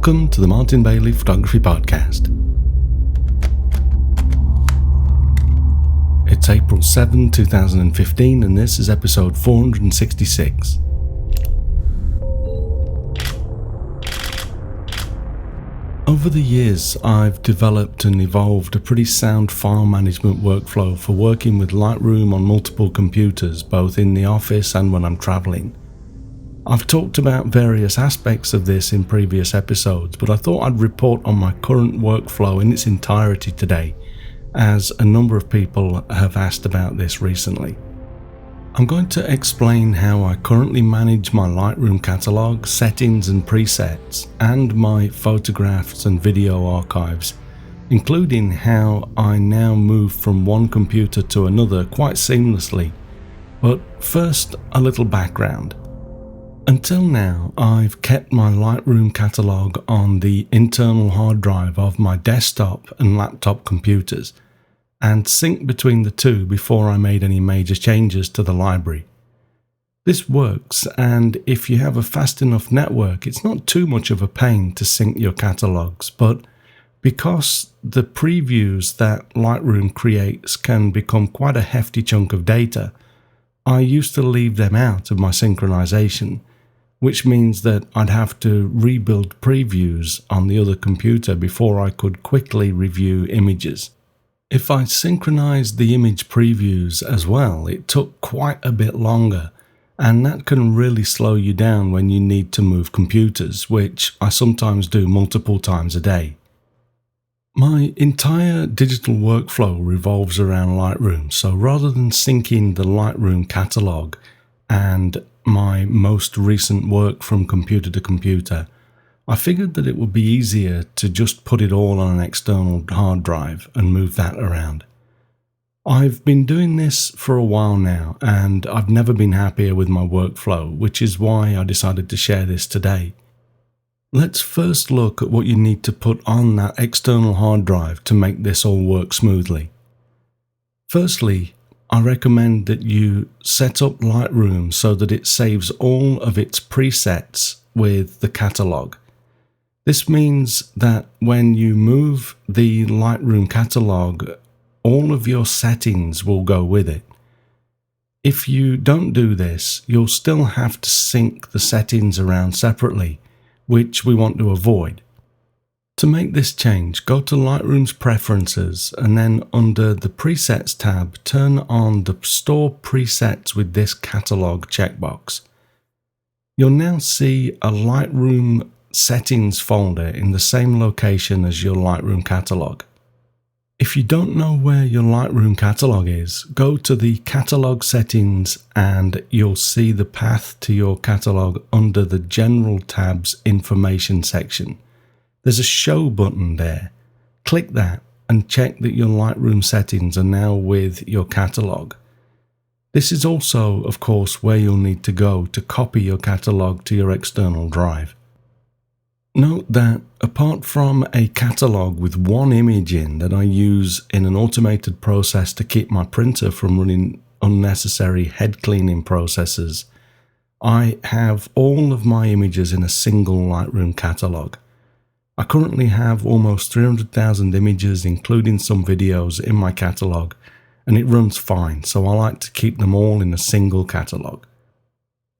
Welcome to the Martin Bailey Photography Podcast. It's April 7, 2015, and this is episode 466. Over the years, I've developed and evolved a pretty sound file management workflow for working with Lightroom on multiple computers, both in the office and when I'm traveling. I've talked about various aspects of this in previous episodes, but I thought I'd report on my current workflow in its entirety today, as a number of people have asked about this recently. I'm going to explain how I currently manage my Lightroom catalog, settings and presets, and my photographs and video archives, including how I now move from one computer to another quite seamlessly. But first, a little background. Until now, I've kept my Lightroom catalog on the internal hard drive of my desktop and laptop computers, and synced between the two before I made any major changes to the library. This works, and if you have a fast enough network, it's not too much of a pain to sync your catalogs, but because the previews that Lightroom creates can become quite a hefty chunk of data, I used to leave them out of my synchronization, which means that I'd have to rebuild previews on the other computer before I could quickly review images. If I synchronized the image previews as well, it took quite a bit longer, and that can really slow you down when you need to move computers, which I sometimes do multiple times a day. My entire digital workflow revolves around Lightroom, so rather than syncing the Lightroom catalog and my most recent work from computer to computer, I figured that it would be easier to just put it all on an external hard drive and move that around. I've been doing this for a while now, and I've never been happier with my workflow, which is why I decided to share this today. Let's first look at what you need to put on that external hard drive to make this all work smoothly. Firstly, I recommend that you set up Lightroom so that it saves all of its presets with the catalog. This means that when you move the Lightroom catalog, all of your settings will go with it. If you don't do this, you'll still have to sync the settings around separately, which we want to avoid. To make this change, go to Lightroom's Preferences and then under the Presets tab, turn on the Store Presets with this catalog checkbox. You'll now see a Lightroom Settings folder in the same location as your Lightroom catalog. If you don't know where your Lightroom catalog is, go to the Catalog Settings and you'll see the path to your catalog under the General tab's Information section. There's a Show button there. Click that and check that your Lightroom settings are now with your catalog. This is also, of course, where you'll need to go to copy your catalog to your external drive. Note that apart from a catalog with one image in that I use in an automated process to keep my printer from running unnecessary head cleaning processes, I have all of my images in a single Lightroom catalog. I currently have almost 300,000 images, including some videos, in my catalog, and it runs fine, so I like to keep them all in a single catalog.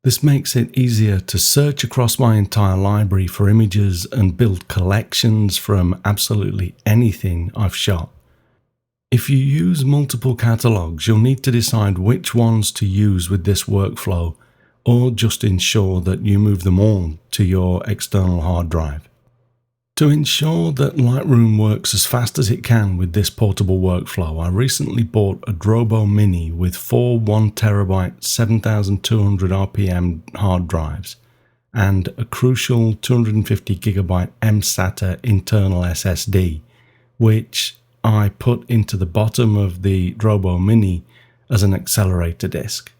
This makes it easier to search across my entire library for images and build collections from absolutely anything I've shot. If you use multiple catalogs, you'll need to decide which ones to use with this workflow, or just ensure that you move them all to your external hard drive. To ensure that Lightroom works as fast as it can with this portable workflow, I recently bought a Drobo Mini with 4 1TB 7200 RPM hard drives and a crucial 250GB mSATA internal SSD, which I put into the bottom of the Drobo Mini as an accelerator disk.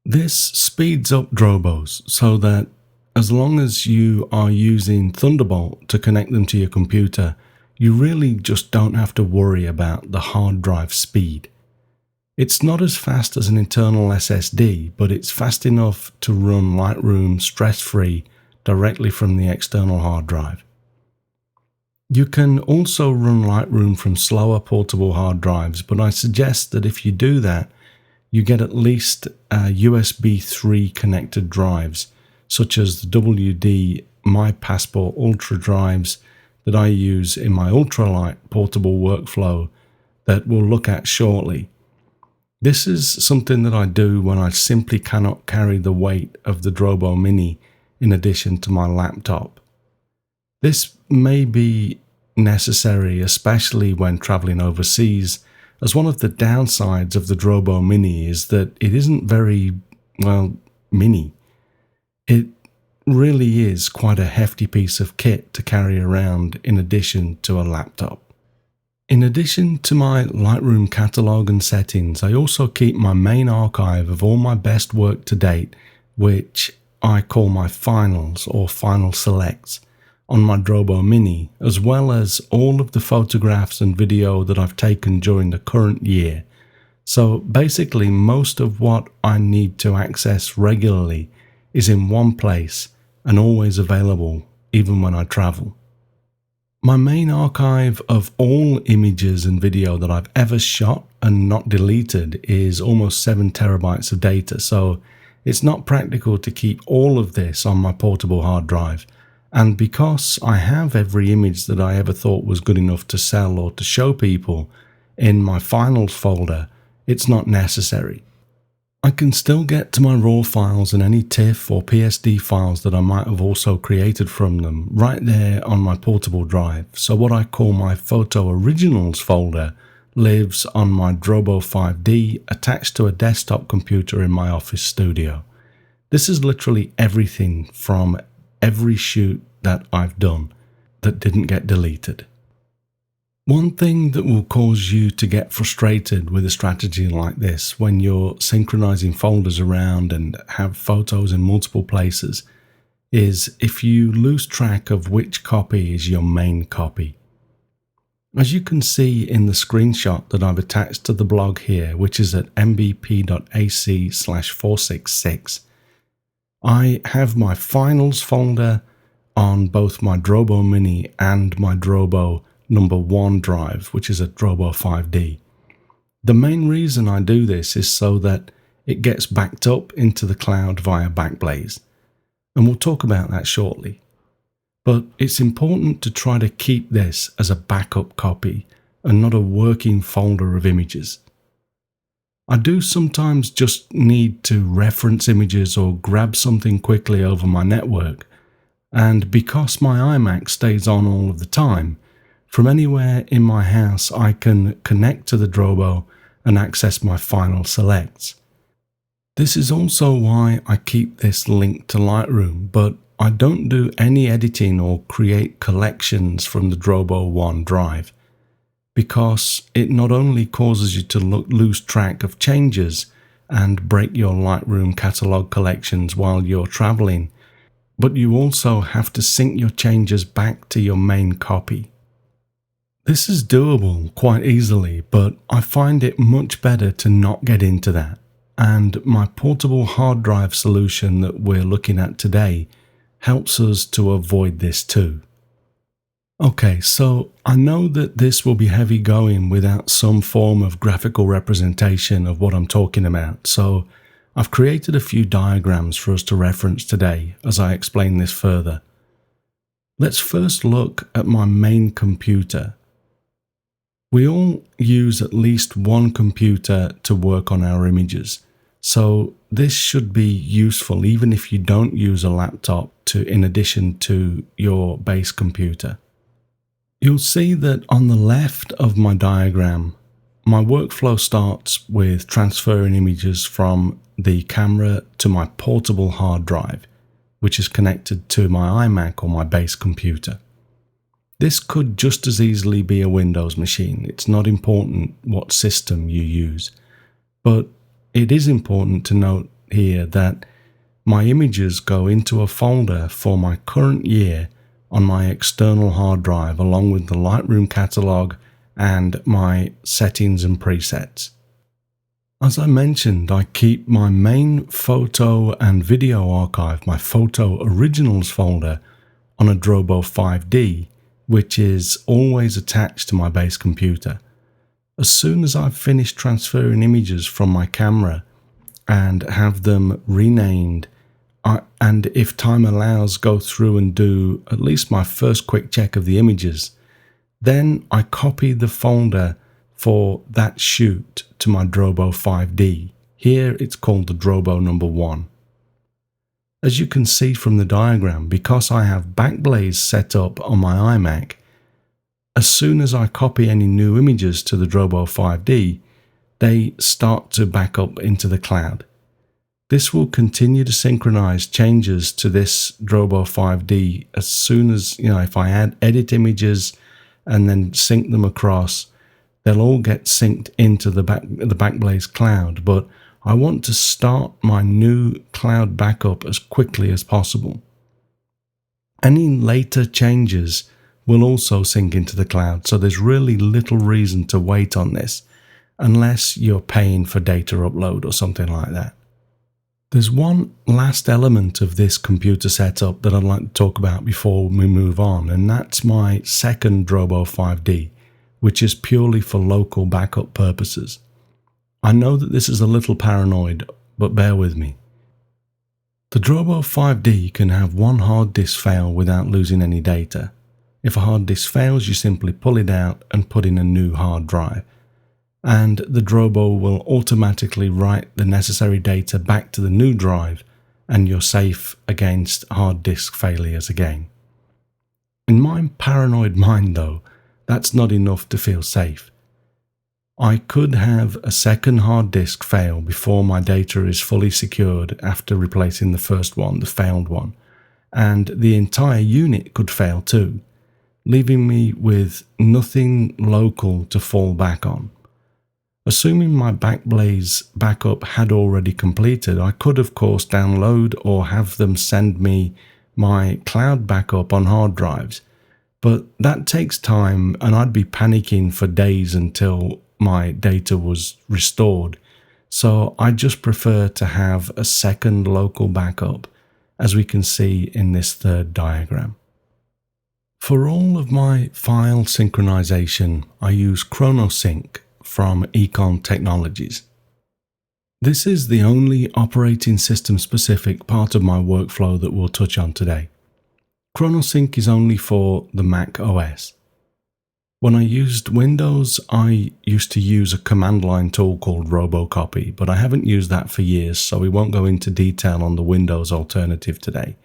This speeds up Drobos so that as long as you are using Thunderbolt to connect them to your computer, you really just don't have to worry about the hard drive speed. It's not as fast as an internal SSD, but it's fast enough to run Lightroom stress-free directly from the external hard drive. You can also run Lightroom from slower portable hard drives, but I suggest that if you do that, you get at least USB 3 connected drives, such as the WD My Passport Ultra drives that I use in my ultralight portable workflow that we'll look at shortly. This is something that I do when I simply cannot carry the weight of the Drobo Mini in addition to my laptop. This may be necessary, especially when traveling overseas, as one of the downsides of the Drobo Mini is that it isn't very, mini. It really is quite a hefty piece of kit to carry around in addition to a laptop. In addition to my Lightroom catalog and settings, I also keep my main archive of all my best work to date, which I call my finals or final selects, on my Drobo Mini, as well as all of the photographs and video that I've taken during the current year. So basically, most of what I need to access regularly is in one place and always available, even when I travel. My main archive of all images and video that I've ever shot and not deleted is almost 7 terabytes of data, so it's not practical to keep all of this on my portable hard drive. And because I have every image that I ever thought was good enough to sell or to show people in my finals folder, it's not necessary. I can still get to my RAW files and any TIFF or PSD files that I might have also created from them right there on my portable drive. So what I call my Photo Originals folder lives on my Drobo 5D attached to a desktop computer in my office studio. This is literally everything from every shoot that I've done that didn't get deleted. One thing that will cause you to get frustrated with a strategy like this when you're synchronizing folders around and have photos in multiple places is if you lose track of which copy is your main copy. As you can see in the screenshot that I've attached to the blog here, which is at mbp.ac/466, I have my finals folder on both my Drobo Mini and my Drobo number 1 drive, which is a Drobo 5D. The main reason I do this is so that it gets backed up into the cloud via Backblaze, and we'll talk about that shortly. But it's important to try to keep this as a backup copy and not a working folder of images. I do sometimes just need to reference images or grab something quickly over my network, and because my iMac stays on all of the time, from anywhere in my house I can connect to the Drobo and access my final selects. This is also why I keep this linked to Lightroom, but I don't do any editing or create collections from the Drobo 1 drive, because it not only causes you to lose track of changes and break your Lightroom catalog collections while you're traveling, but you also have to sync your changes back to your main copy. This is doable quite easily, but I find it much better to not get into that, and my portable hard drive solution that we're looking at today helps us to avoid this too. Okay, so I know that this will be heavy going without some form of graphical representation of what I'm talking about, so I've created a few diagrams for us to reference today as I explain this further. Let's first look at my main computer. We all use at least one computer to work on our images, so this should be useful even if you don't use a laptop in addition to your base computer. You'll see that on the left of my diagram, my workflow starts with transferring images from the camera to my portable hard drive, which is connected to my iMac or my base computer. This could just as easily be a Windows machine. It's not important what system you use, but it is important to note here that my images go into a folder for my current year on my external hard drive along with the Lightroom catalog and my settings and presets. As I mentioned, I keep my main photo and video archive, my Photo Originals folder, on a Drobo 5D which is always attached to my base computer. As soon as I've finished transferring images from my camera and have them renamed, and if time allows, go through and do at least my first quick check of the images, then I copy the folder for that shoot to my Drobo 5D. Here it's called the Drobo number 1. As you can see from the diagram, because I have Backblaze set up on my iMac, as soon as I copy any new images to the Drobo 5D, they start to back up into the cloud. This will continue to synchronize changes to this Drobo 5D as soon as, if I edit images and then sync them across, they'll all get synced into the Backblaze cloud, but I want to start my new cloud backup as quickly as possible. Any later changes will also sync into the cloud, so there's really little reason to wait on this, unless you're paying for data upload or something like that. There's one last element of this computer setup that I'd like to talk about before we move on, and that's my second Drobo 5D, which is purely for local backup purposes. I know that this is a little paranoid, but bear with me. The Drobo 5D can have one hard disk fail without losing any data. If a hard disk fails, you simply pull it out and put in a new hard drive, and the Drobo will automatically write the necessary data back to the new drive, and you're safe against hard disk failures again. In my paranoid mind though, that's not enough to feel safe. I could have a second hard disk fail before my data is fully secured after replacing the first one, the failed one, and the entire unit could fail too, leaving me with nothing local to fall back on. Assuming my Backblaze backup had already completed, I could of course download or have them send me my cloud backup on hard drives, but that takes time and I'd be panicking for days until my data was restored, so I just prefer to have a second local backup, as we can see in this third diagram. For all of my file synchronization, I use ChronoSync from Econ Technologies. This is the only operating system specific part of my workflow that we'll touch on today. ChronoSync is only for the Mac OS. When I used Windows, I used to use a command line tool called Robocopy, but I haven't used that for years, so we won't go into detail on the Windows alternative today.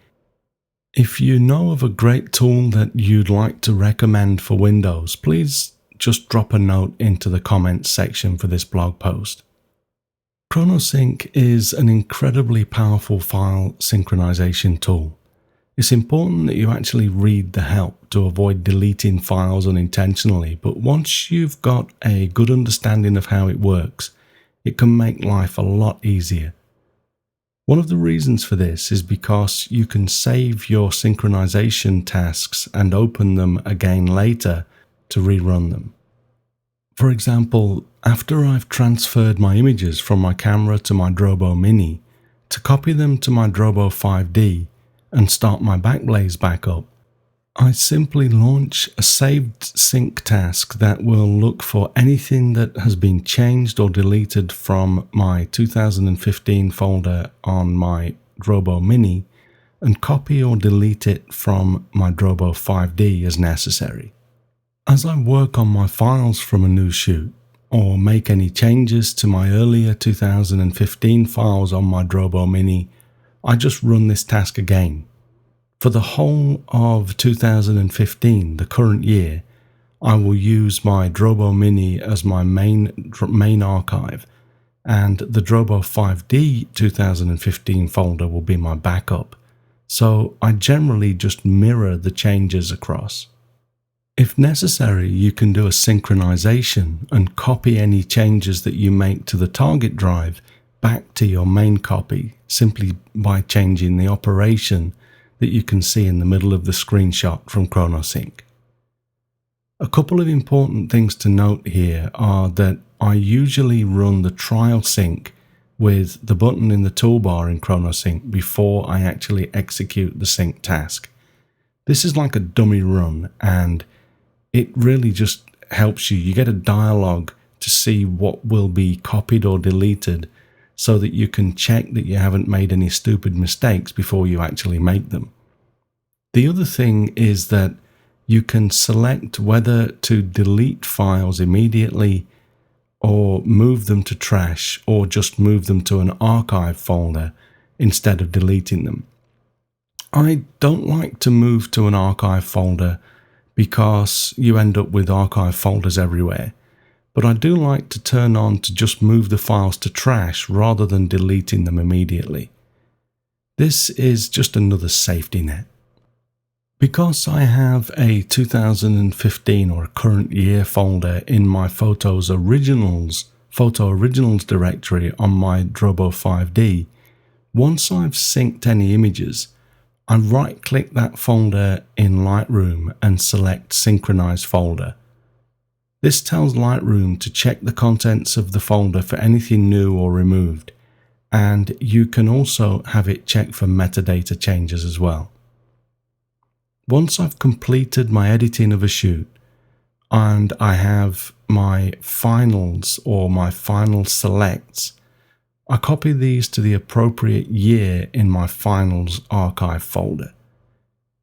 If you know of a great tool that you'd like to recommend for Windows, please just drop a note into the comments section for this blog post. ChronoSync is an incredibly powerful file synchronization tool. It's important that you actually read the help to avoid deleting files unintentionally, but once you've got a good understanding of how it works, it can make life a lot easier. One of the reasons for this is because you can save your synchronization tasks and open them again later to rerun them. For example, after I've transferred my images from my camera to my Drobo Mini, to copy them to my Drobo 5D and start my Backblaze backup, I simply launch a saved sync task that will look for anything that has been changed or deleted from my 2015 folder on my Drobo Mini and copy or delete it from my Drobo 5D as necessary. As I work on my files from a new shoot, or make any changes to my earlier 2015 files on my Drobo Mini, I just run this task again. For the whole of 2015, the current year, I will use my Drobo Mini as my main archive, and the Drobo 5D 2015 folder will be my backup, so I generally just mirror the changes across. If necessary, you can do a synchronization and copy any changes that you make to the target drive back to your main copy simply by changing the operation that you can see in the middle of the screenshot from ChronoSync. A couple of important things to note here are that I usually run the trial sync with the button in the toolbar in ChronoSync before I actually execute the sync task. This is like a dummy run, and it really just helps you. You get a dialogue to see what will be copied or deleted so that you can check that you haven't made any stupid mistakes before you actually make them. The other thing is that you can select whether to delete files immediately or move them to trash or just move them to an archive folder instead of deleting them. I don't like to move to an archive folder because you end up with archive folders everywhere, but I do like to turn on to just move the files to trash rather than deleting them immediately. This is just another safety net. Because I have a 2015 or a current year folder in my photo originals directory on my Drobo 5D, once I've synced any images, I right-click that folder in Lightroom and select Synchronize Folder. This tells Lightroom to check the contents of the folder for anything new or removed, and you can also have it check for metadata changes as well. Once I've completed my editing of a shoot and I have my finals or my final selects, I copy these to the appropriate year in my finals archive folder.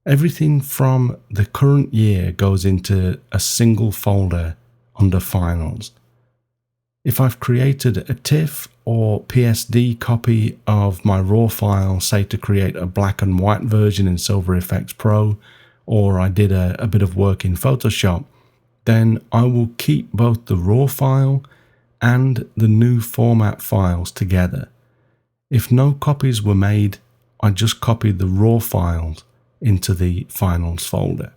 Everything from the current year goes into a single folder under finals. If I've created a TIFF or PSD copy of my raw file, say to create a black and white version in Silver Efex Pro, or I did a bit of work in Photoshop, then I will keep both the raw file and the new format files together. If no copies were made, I just copied the raw files into the finals folder.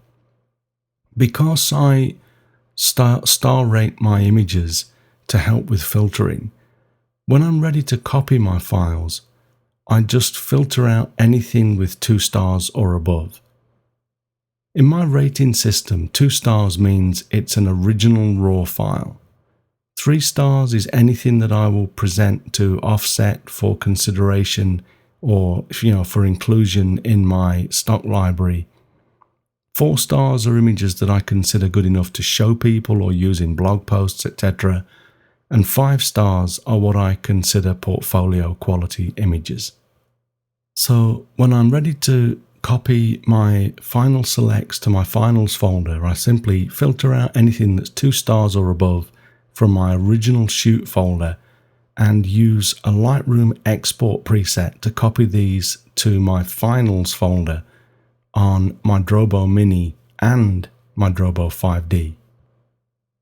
Because I star rate my images to help with filtering, when I'm ready to copy my files, I just filter out anything with 2 stars or above. In my rating system, 2 stars means it's an original raw file. 3 stars is anything that I will present to Offset for consideration or, for inclusion in my stock library. 4 stars are images that I consider good enough to show people or use in blog posts, etc. And 5 stars are what I consider portfolio quality images. So when I'm ready to copy my final selects to my finals folder, I simply filter out anything that's 2 stars or above from my original shoot folder and use a Lightroom export preset to copy these to my finals folder on my Drobo Mini and my Drobo 5D.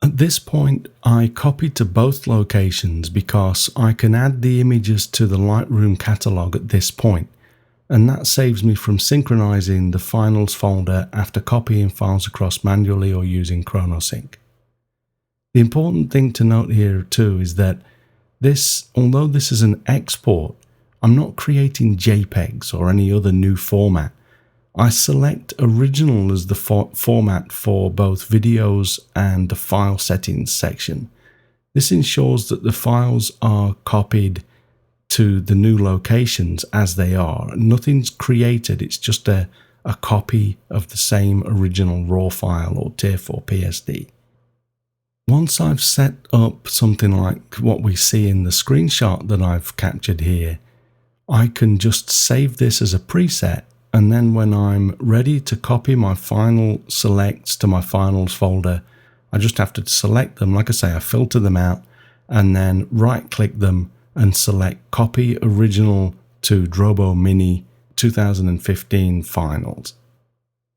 At this point, I copy to both locations because I can add the images to the Lightroom catalog at this point, and that saves me from synchronizing the finals folder after copying files across manually or using ChronoSync. The important thing to note here too is that although this is an export, I'm not creating JPEGs or any other new format. I select original as the format for both videos and the file settings section. This ensures that the files are copied to the new locations as they are. Nothing's created, it's just a copy of the same original raw file or TIFF or PSD. Once I've set up something like what we see in the screenshot that I've captured here, I can just save this as a preset, and then when I'm ready to copy my final selects to my finals folder, I just have to select them. Like I say, I filter them out and then right click them and select Copy Original to Drobo Mini 2015 Finals,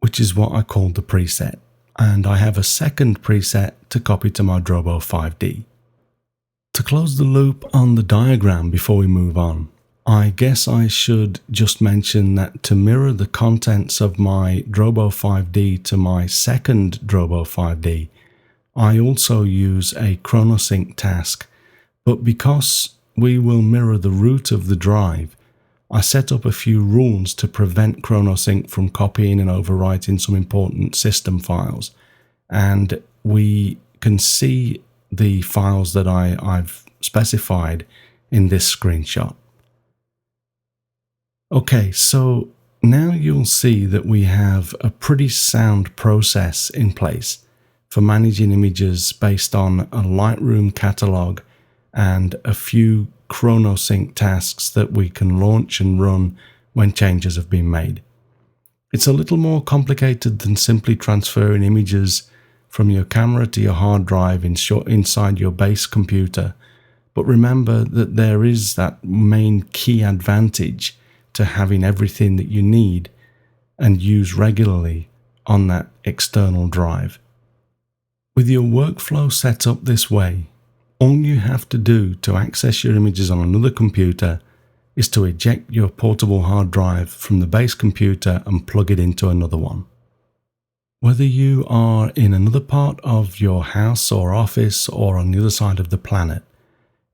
which is what I called the preset. And I have a second preset to copy to my Drobo 5D. To close the loop on the diagram before we move on, I guess I should just mention that to mirror the contents of my Drobo 5D to my second Drobo 5D, I also use a ChronoSync task, but because we will mirror the root of the drive, I set up a few rules to prevent ChronoSync from copying and overwriting some important system files, and we can see the files that I've specified in this screenshot. Okay, so Now you'll see that we have a pretty sound process in place for managing images based on a Lightroom catalog and a few ChronoSync tasks that we can launch and run when changes have been made. It's a little more complicated than simply transferring images from your camera to your hard drive inside your base computer, but remember that there is that main key advantage to having everything that you need and use regularly on that external drive. With your workflow set up this way, all you have to do to access your images on another computer is to eject your portable hard drive from the base computer and plug it into another one. Whether you are in another part of your house or office or on the other side of the planet,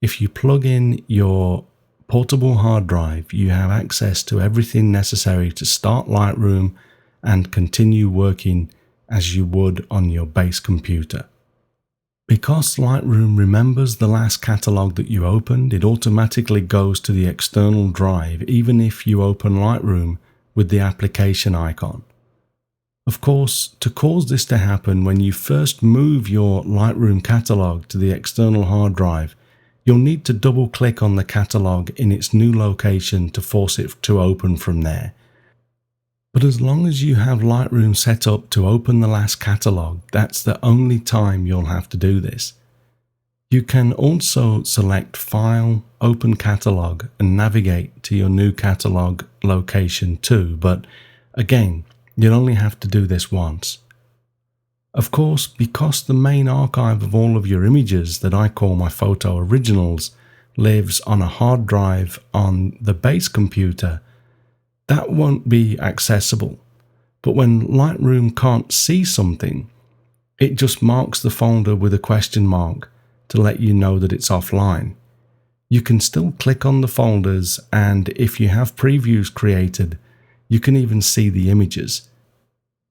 if you plug in your portable hard drive, you have access to everything necessary to start Lightroom and continue working as you would on your base computer. Because Lightroom remembers the last catalog that you opened, it automatically goes to the external drive even if you open Lightroom with the application icon. Of course, to cause this to happen, when you first move your Lightroom catalog to the external hard drive, you'll need to double-click on the catalog in its new location to force it to open from there. But as long as you have Lightroom set up to open the last catalog, that's the only time you'll have to do this. You can also select File, Open Catalog, and navigate to your new catalog location too, but again, you'll only have to do this once. Of course, because the main archive of all of your images that I call my photo originals lives on a hard drive on the base computer, that won't be accessible. But when Lightroom can't see something, it just marks the folder with a question mark to let you know that it's offline. You can still click on the folders, and if you have previews created, you can even see the images.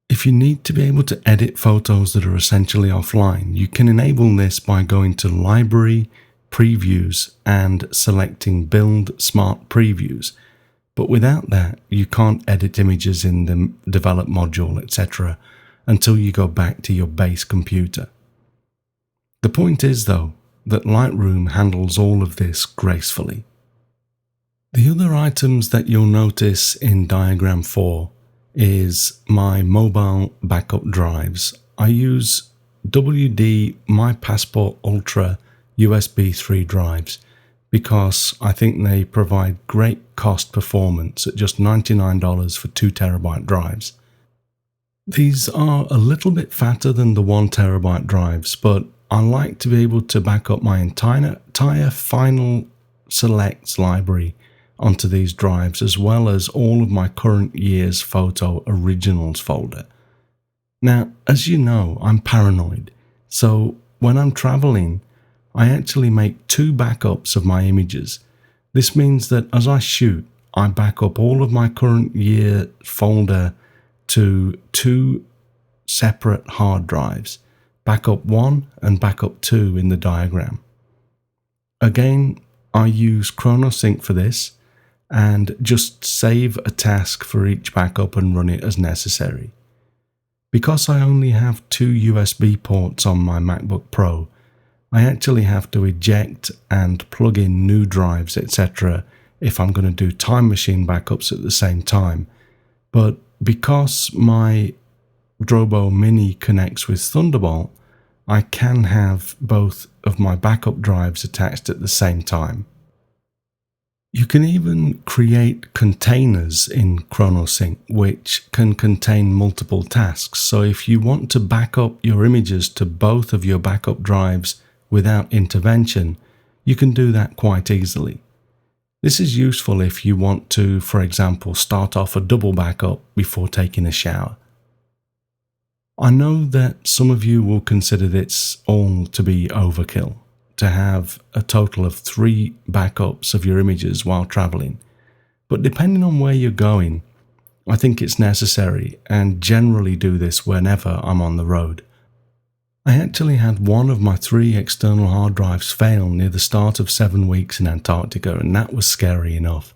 If you need to be able to edit photos that are essentially offline, you can enable this by going to Library, Previews, and selecting Build Smart Previews. But without that, you can't edit images in the Develop module, etc., until you go back to your base computer. The point is, though, that Lightroom handles all of this gracefully. The other items that you'll notice in Diagram 4 is my mobile backup drives. I use WD My Passport Ultra USB 3 drives because I think they provide great cost performance at just $99 for 2 terabyte drives. These are a little bit fatter than the 1 terabyte drives, but I like to be able to back up my entire Final Selects library onto these drives, as well as all of my current year's photo originals folder. Now, as you know, I'm paranoid, so when I'm traveling, I actually make 2 backups of my images. This means that as I shoot, I back up all of my current year folder to 2 separate hard drives, backup 1 and backup 2 in the diagram. Again, I use ChronoSync for this, and just save a task for each backup and run it as necessary. Because I only have 2 USB ports on my MacBook Pro, I actually have to eject and plug in new drives, etc. if I'm going to do Time Machine backups at the same time. But because my Drobo Mini connects with Thunderbolt, I can have both of my backup drives attached at the same time. You can even create containers in ChronoSync which can contain multiple tasks. So if you want to back up your images to both of your backup drives without intervention, you can do that quite easily. This is useful if you want to, for example, start off a double backup before taking a shower. I know that some of you will consider this all to be overkill, to have a total of 3 backups of your images while traveling. But depending on where you're going, I think it's necessary, and generally do this whenever I'm on the road. I actually had one of my 3 external hard drives fail near the start of 7 weeks in Antarctica, and that was scary enough.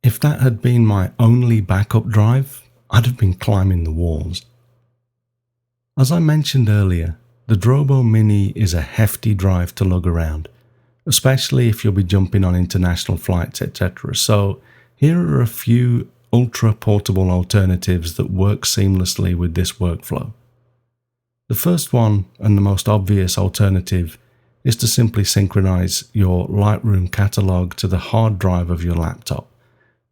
If that had been my only backup drive, I'd have been climbing the walls. As I mentioned earlier, the Drobo Mini is a hefty drive to lug around, especially if you'll be jumping on international flights, etc. So here are a few ultra-portable alternatives that work seamlessly with this workflow. The first one, and the most obvious alternative, is to simply synchronize your Lightroom catalog to the hard drive of your laptop.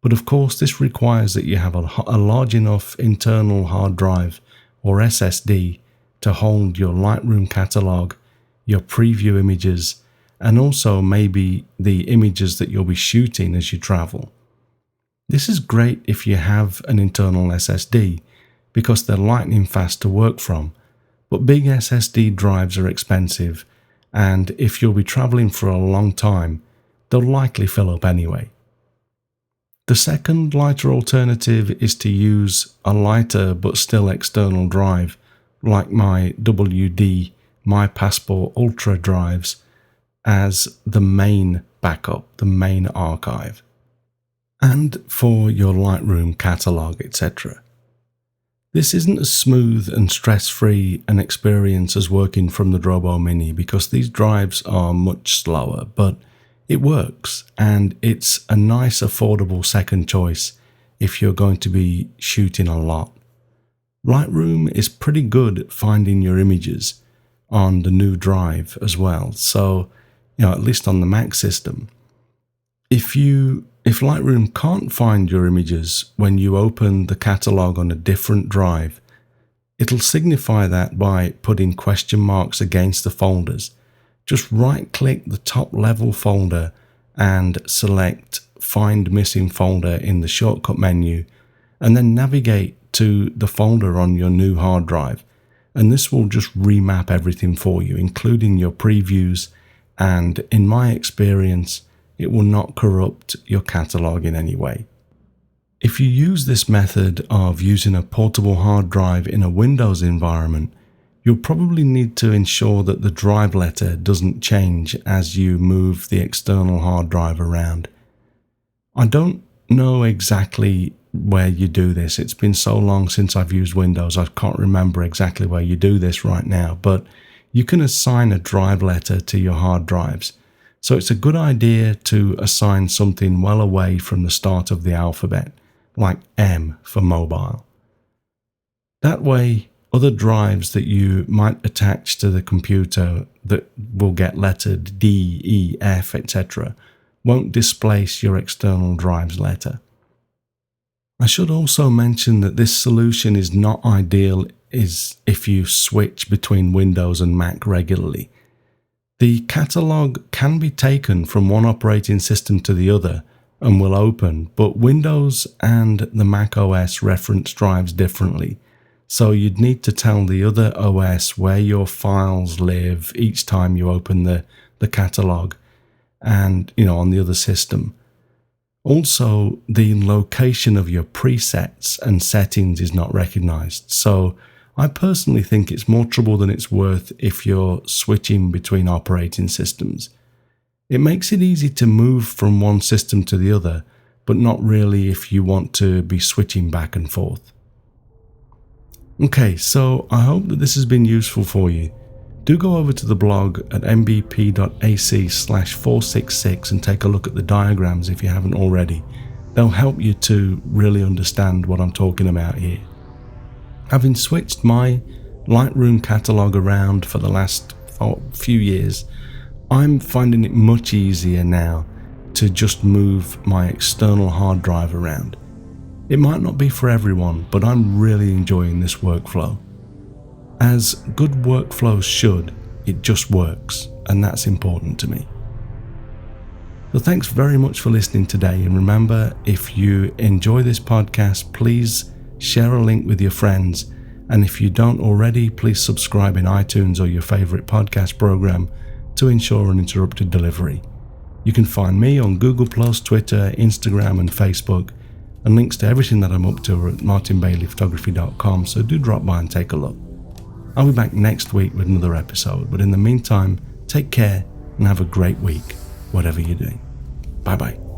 But of course, this requires that you have a large enough internal hard drive or SSD to hold your Lightroom catalog, your preview images, and also maybe the images that you'll be shooting as you travel. This is great if you have an internal SSD because they're lightning fast to work from, but big SSD drives are expensive, and if you'll be traveling for a long time, they'll likely fill up anyway. The second lighter alternative is to use a lighter but still external drive, like my WD My Passport Ultra drives, as the main backup, the main archive, and for your Lightroom catalog, etc. This isn't as smooth and stress-free an experience as working from the Drobo Mini because these drives are much slower, but it works, and it's a nice affordable second choice if you're going to be shooting a lot. Lightroom is pretty good at finding your images on the new drive as well, so at least on the Mac system. If Lightroom can't find your images when you open the catalog on a different drive, it'll signify that by putting question marks against the folders. Just right-click the top-level folder and select Find Missing Folder in the shortcut menu, and then navigate to the folder on your new hard drive. And this will just remap everything for you, including your previews, and in my experience, it will not corrupt your catalog in any way. If you use this method of using a portable hard drive in a Windows environment, you'll probably need to ensure that the drive letter doesn't change as you move the external hard drive around. I don't know exactly where you do this. It's been so long since I've used Windows, I can't remember exactly where you do this right now, but you can assign a drive letter to your hard drives. So it's a good idea to assign something well away from the start of the alphabet, like M for mobile. That way, other drives that you might attach to the computer that will get lettered D, E, F, etc. won't displace your external drive's letter. I should also mention that this solution is not ideal if you switch between Windows and Mac regularly. The catalog can be taken from one operating system to the other and will open, but Windows and the Mac OS reference drives differently. So you'd need to tell the other OS where your files live each time you open the catalog and, on the other system. Also, the location of your presets and settings is not recognized. So I personally think it's more trouble than it's worth if you're switching between operating systems. It makes it easy to move from one system to the other, but not really if you want to be switching back and forth. Okay, so I hope that this has been useful for you. Do go over to the blog at mbp.ac/466 and take a look at the diagrams if you haven't already. They'll help you to really understand what I'm talking about here. Having switched my Lightroom catalog around for the last few years, I'm finding it much easier now to just move my external hard drive around. It might not be for everyone, but I'm really enjoying this workflow. As good workflows should, it just works, and that's important to me. So thanks very much for listening today, and remember, if you enjoy this podcast, please share a link with your friends, and if you don't already, please subscribe in iTunes or your favorite podcast program to ensure uninterrupted delivery. You can find me on Google+, Twitter, Instagram and Facebook, and links to everything that I'm up to are at martinbaileyphotography.com, so do drop by and take a look. I'll be back next week with another episode, but in the meantime, take care and have a great week, whatever you're doing. Bye bye.